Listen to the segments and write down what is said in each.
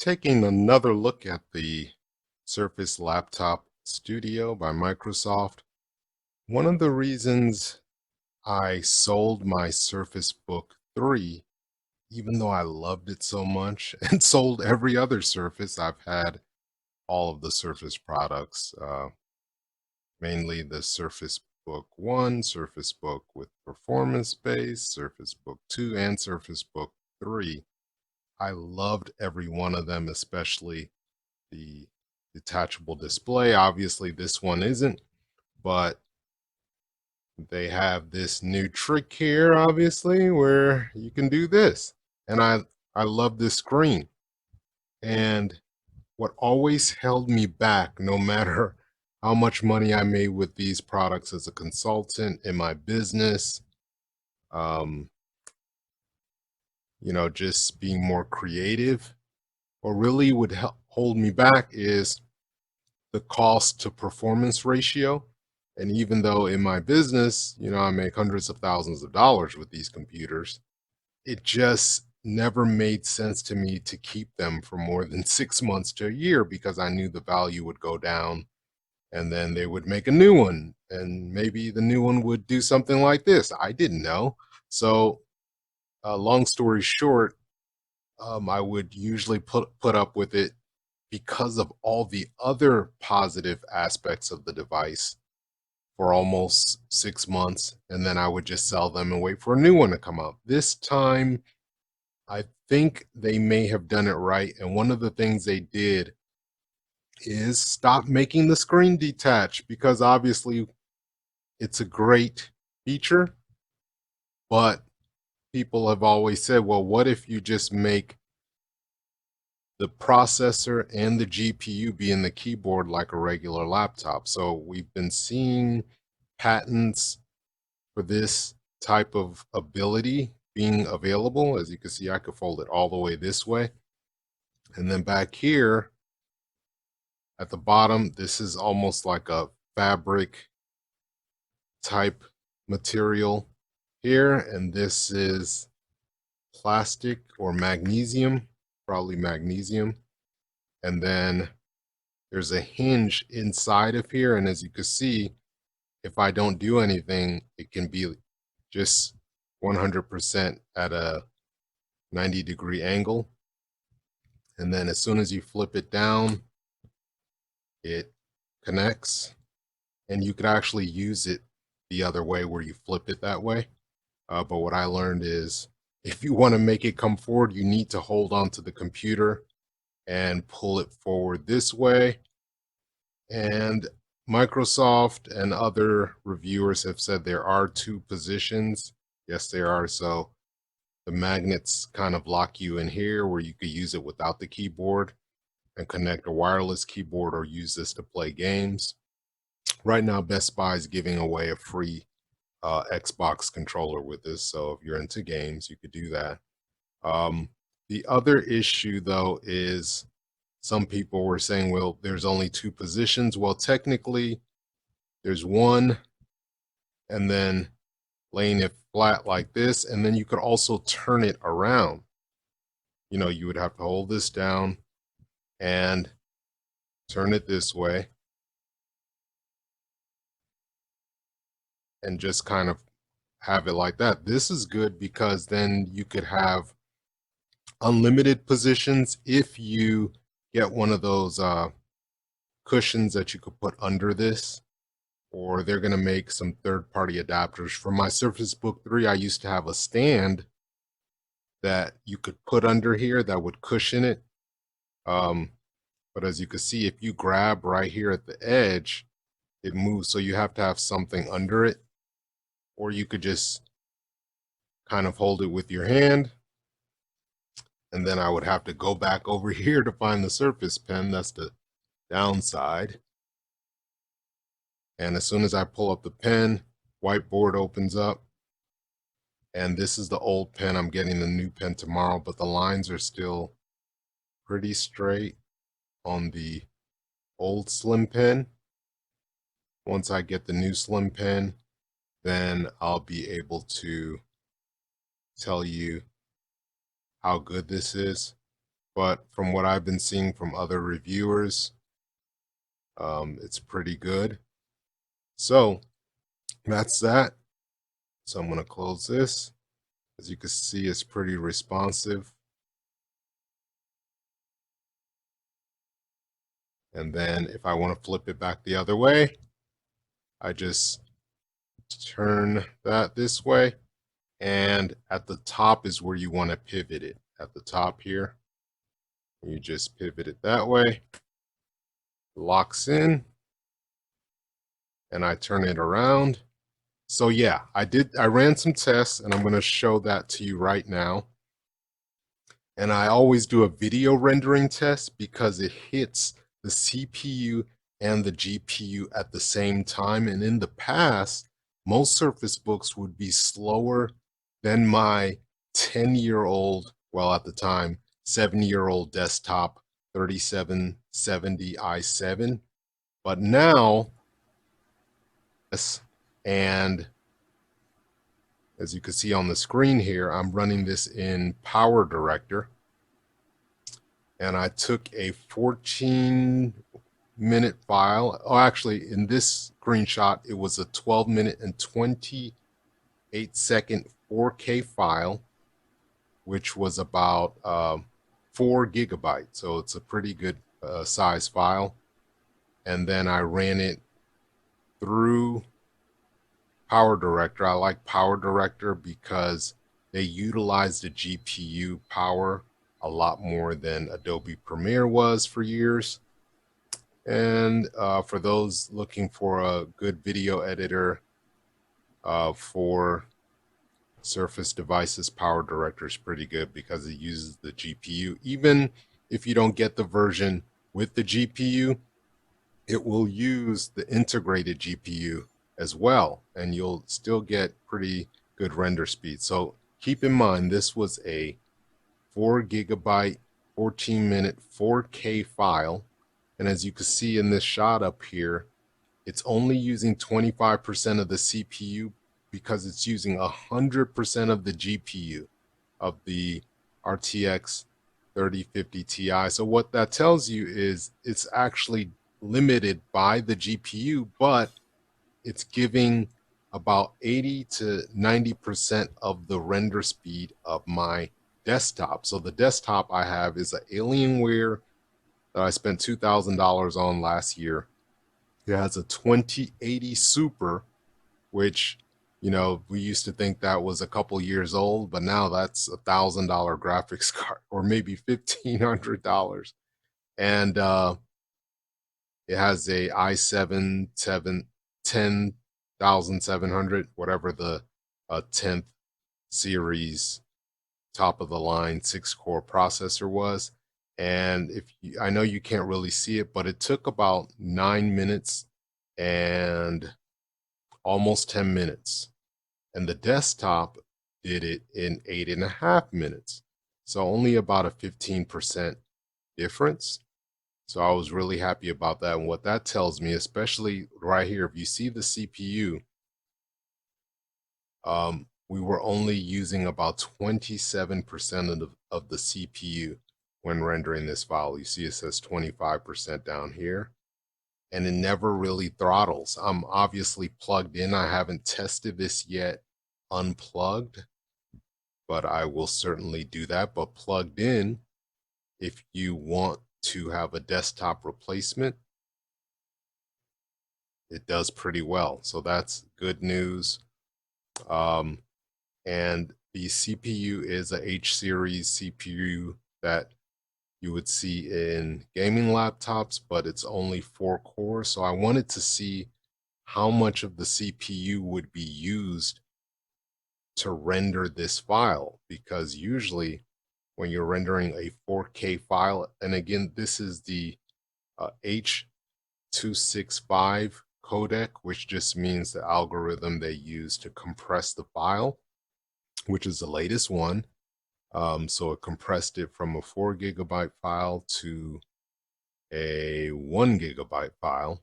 Taking another look at the Surface Laptop Studio by Microsoft. One of the reasons I sold my Surface Book 3, even though I loved it so much, and sold every other Surface. I've had all of the Surface products, mainly the Surface Book 1, Surface Book with Performance Base, Surface Book 2, and Surface Book 3. I loved every one of them, especially the detachable display. Obviously, this one isn't, but they have this new trick here, obviously, where you can do this. And I love this screen. And what always held me back, no matter how much money I made with these products as a consultant in my business, um, just being more creative, what really would hold me back is the cost to performance ratio. And even though in my business, I make hundreds of thousands of dollars with these computers, it just never made sense to me to keep them for more than 6 months to a year because I knew the value would go down and then they would make a new one. And maybe the new one would do something like this. I didn't know. So, long story short, I would usually put up with it because of all the other positive aspects of the device for almost 6 months, and then I would just sell them and wait for a new one to come out. This time, I think they may have done it right, and one of the things they did is stop making the screen detach because obviously it's a great feature, but people have always said, well, what if you just make the processor and the GPU be in the keyboard like a regular laptop? So we've been seeing patents for this type of ability being available. As you can see, I could fold it all the way this way. And then back here at the bottom, this is almost like a fabric type material here. And this is plastic or magnesium, probably magnesium. And then there's a hinge inside of here. And as you can see, if I don't do anything, it can be just 100% at a 90-degree angle. And then as soon as you flip it down, it connects. And you could actually use it the other way where you flip it that way. But what I learned is if you want to make it come forward, you need to hold on to the computer and pull it forward this way. And Microsoft and other reviewers have said there are two positions. Yes, there are. So the magnets kind of lock you in here where you could use it without the keyboard and connect a wireless keyboard or use this to play games. Right now, Best Buy is giving away a free Xbox controller with this. So if you're into games, you could do that. The other issue, though, is some people were saying, well, there's only two positions. Well, technically, there's one, and then laying it flat like this, and then you could also turn it around. You would have to hold this down and turn it this way and just kind of have it like that. This is good because then you could have unlimited positions if you get one of those cushions that you could put under this, or they're going to make some third-party adapters. For my Surface Book 3, I used to have a stand that you could put under here that would cushion it. But as you can see, if you grab right here at the edge, it moves. So you have to have something under it, or you could just kind of hold it with your hand. And then I would have to go back over here to find the Surface Pen. That's the downside. And as soon as I pull up the pen, whiteboard opens up. And this is the old pen. I'm getting the new pen tomorrow, but the lines are still pretty straight on the old slim pen. Once I get the new slim pen, then I'll be able to tell you how good this is. but from what I've been seeing from other reviewers, it's pretty good. So that's that. So I'm going to close this. As you can see, it's pretty responsive. And then if I want to flip it back the other way, I just turn that this way. And at the top is where you want to pivot it. At the top here, you just pivot it that way. Locks in. And I turn it around. So yeah, I ran some tests and I'm going to show that to you right now. And I always do a video rendering test because it hits the CPU and the GPU at the same time. And in the past, most Surface Books would be slower than my 10-year-old, well, at the time, 7-year-old desktop 3770 i7. But now, and as you can see on the screen here, I'm running this in Powerdirector. And I took a 14-minute file. Oh, actually, in this screenshot, it was a 12-minute and 28-second 4K file, which was about 4 gigabytes. So it's a pretty good size file. And then I ran it through Powerdirector. I like Powerdirector because they utilize the GPU power a lot more than Adobe Premiere was for years. And for those looking for a good video editor for Surface devices, Powerdirector is pretty good because it uses the GPU. Even if you don't get the version with the GPU, it will use the integrated GPU as well, and you'll still get pretty good render speed. So keep in mind, this was a 4 gigabyte, 14-minute 4K file. And as you can see in this shot up here, it's only using 25% of the CPU because it's using 100% of the GPU of the RTX 3050 Ti. So what that tells you is it's actually limited by the GPU, but it's giving about 80 to 90% of the render speed of my desktop. So the desktop I have is an Alienware that I spent $2,000 on last year. It has a 2080 Super, which, you know, we used to think that was a couple years old, but now that's $1,000 graphics card, or maybe $1,500. And it has a i7 10700, whatever the 10th series top of the line 6-core processor was. And I know you can't really see it, but it took about 9 minutes and almost 10 minutes. And the desktop did it in 8.5 minutes. So only about a 15% difference. So I was really happy about that. And what that tells me, especially right here, if you see the CPU, we were only using about 27% of the CPU when rendering this file. You see it says 25% down here, and it never really throttles. I'm obviously plugged in. I haven't tested this yet unplugged, but I will certainly do that. But plugged in, if you want to have a desktop replacement, it does pretty well. So that's good news. And the CPU is a H series CPU that you would see in gaming laptops, but it's only 4 cores. So I wanted to see how much of the CPU would be used to render this file, because usually when you're rendering a 4K file, and again, this is the H.265 codec, which just means the algorithm they use to compress the file, which is the latest one. So it compressed it from a 4 gigabyte file to a 1 gigabyte file.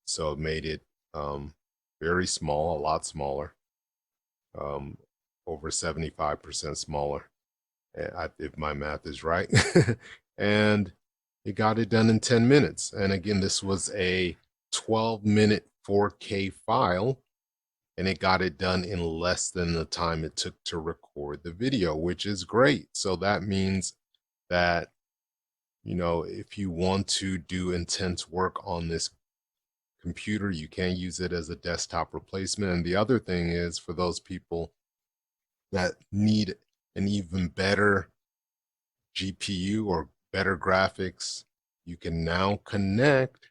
So it made it very small, a lot smaller, over 75% smaller. if my math is right. And it got it done in 10 minutes. And again, this was a 12-minute 4K file, and it got it done in less than the time it took to record the video, which is great. So that means that, if you want to do intense work on this computer, you can use it as a desktop replacement. And the other thing is, for those people that need an even better GPU or better graphics, you can now connect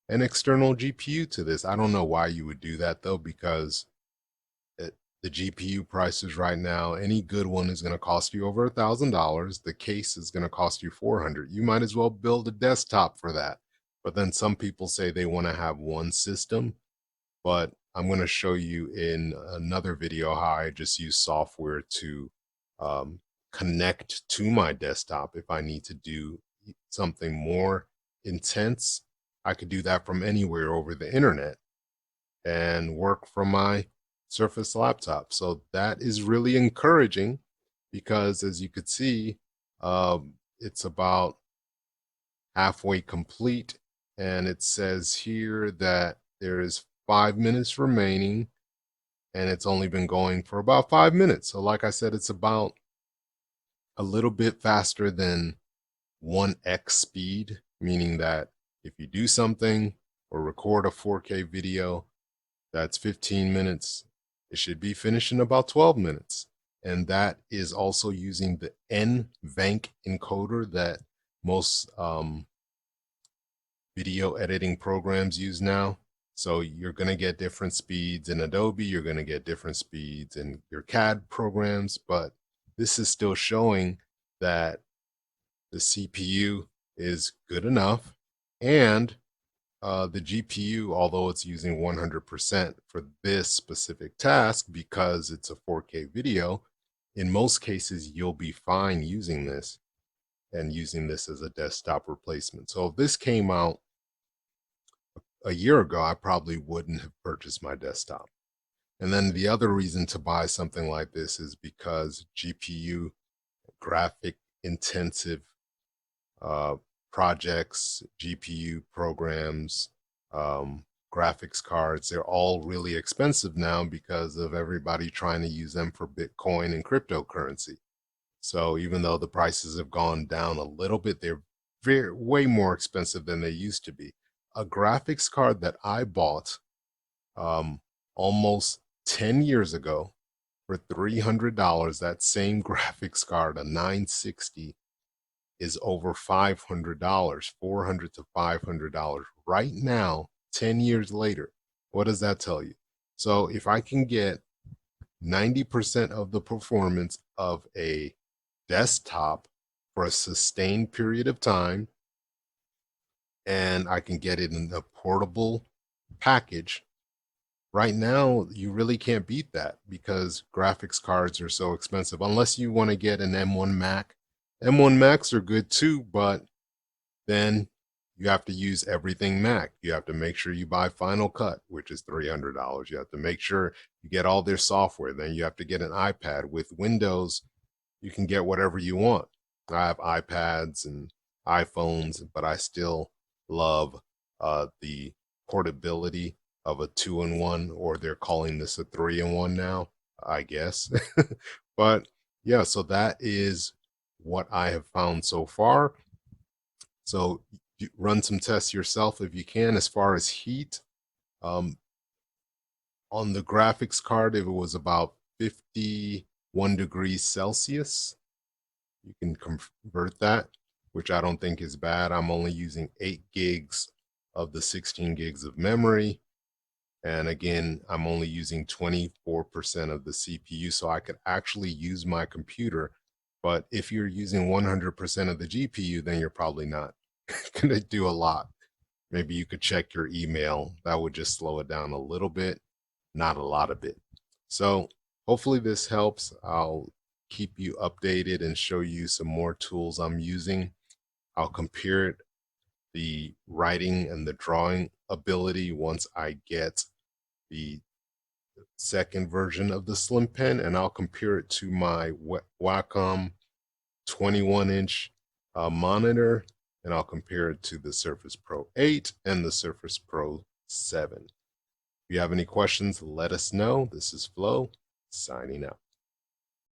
an external GPU to this. I don't know why you would do that though, because the GPU prices right now, any good one is going to cost you over $1,000. The case is going to cost you $400. You might as well build a desktop for that. But then some people say they want to have one system, but I'm going to show you in another video how I just use software to connect to my desktop. If I need to do something more intense, I could do that from anywhere over the internet and work from my Surface laptop. So that is really encouraging, because as you could see, it's about halfway complete, and it says here that there is 5 minutes remaining, and it's only been going for about 5 minutes. So like I said, it's about a little bit faster than 1x speed, meaning that if you do something or record a 4K video that's 15 minutes, it should be finished in about 12 minutes. And that is also using the NVENC encoder that most video editing programs use now. So you're going to get different speeds in Adobe, you're going to get different speeds in your CAD programs, but this is still showing that the CPU is good enough, and the GPU, although it's using 100% for this specific task because it's a 4K video, in most cases, you'll be fine using this and using this as a desktop replacement. So if this came out a year ago, I probably wouldn't have purchased my desktop. And then the other reason to buy something like this is because GPU, graphic intensive projects, GPU programs, graphics cards, they're all really expensive now because of everybody trying to use them for Bitcoin and cryptocurrency. So even though the prices have gone down a little bit, they're way more expensive than they used to be. A graphics card that I bought almost 10 years ago for $300, that same graphics card, a 960, is over $500, $400 to $500 right now, 10 years later. What does that tell you? So if I can get 90% of the performance of a desktop for a sustained period of time, and I can get it in a portable package, right now, you really can't beat that because graphics cards are so expensive, unless you want to get an M1 Mac. M1 Macs are good too, but then you have to use everything Mac. You have to make sure you buy Final Cut, which is $300. You have to make sure you get all their software. Then you have to get an iPad. With Windows, you can get whatever you want. I have iPads and iPhones, but I still love the portability of a 2-in-1, or they're calling this a 3-in-1 now, I guess. But yeah, so that is what I have found so far. So you run some tests yourself if you can. As far as heat, on the graphics card, if it was about 51 degrees Celsius, you can convert that, which I don't think is bad. I'm only using 8 gigs of the 16 gigs of memory. And again, I'm only using 24% of the CPU, so I could actually use my computer. But if you're using 100% of the GPU, then you're probably not going to do a lot. Maybe you could check your email. That would just slow it down a little bit, not a lot of it. So hopefully this helps. I'll keep you updated and show you some more tools I'm using. I'll compare the writing and the drawing ability once I get the second version of the Slim Pen, and I'll compare it to my Wacom 21-inch monitor, and I'll compare it to the Surface Pro 8 and the Surface Pro 7. If you have any questions, let us know. This is Flo, signing out.